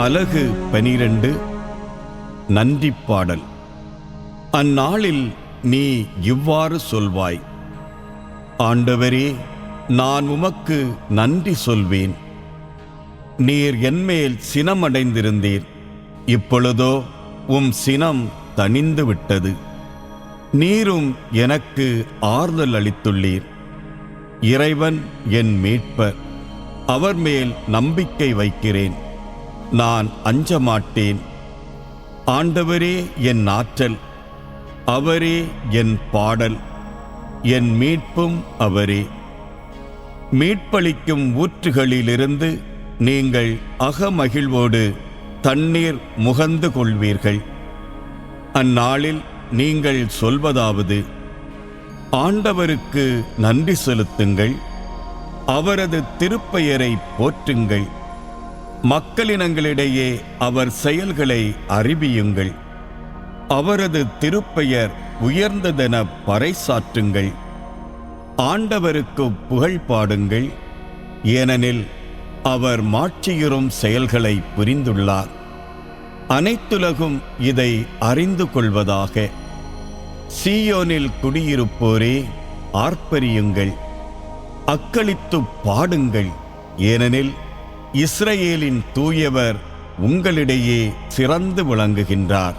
அலகு 12 நன்றி பாடல். அந்நாளில் நீ இவ்வாறு சொல்வாய்: ஆண்டவரே, நான் உமக்கு நன்றி சொல்வேன். நீர் என்மேல் சினமடைந்திருந்தீர், இப்பொழுதோ உம் சினம் தணிந்து விட்டது. நீரும் எனக்கு ஆறுதல் அளித்துள்ளீர். இறைவன் என் மீட்பர், அவர் மேல் நம்பிக்கை வைக்கிறேன். நான் அஞ்ச மாட்டேன். ஆண்டவரே என் ஆற்றல், அவரே என் பாடல், என் மீட்பும் அவரே. மீட்பளிக்கும் ஊற்றுகளிலிருந்து நீங்கள் அகமகிழ்வோடு தண்ணீர் முகந்து கொள்வீர்கள். அந்நாளில் நீங்கள் சொல்வதாவது: ஆண்டவருக்கு நன்றி செலுத்துங்கள், அவரது திருப்பெயரை போற்றுங்கள். மக்களினங்களிடையே அவர் செயல்களை அறிவியுங்கள். அவரது திருப்பெயர் உயர்ந்ததென பறைசாற்றுங்கள். ஆண்டவருக்கு புகழ் பாடுங்கள், ஏனெனில் அவர் மாட்சியுறும் செயல்களை புரிந்துள்ளார். அனைத்துலகும் இதை அறிந்து கொள்வதாக. சீயோனில் குடியிருப்போரே, ஆர்ப்பரியுங்கள், அக்களித்து பாடுங்கள், ஏனெனில் இஸ்ரவேலின் தூயவர் உங்களிடையே சிறந்து விளங்குகின்றார்.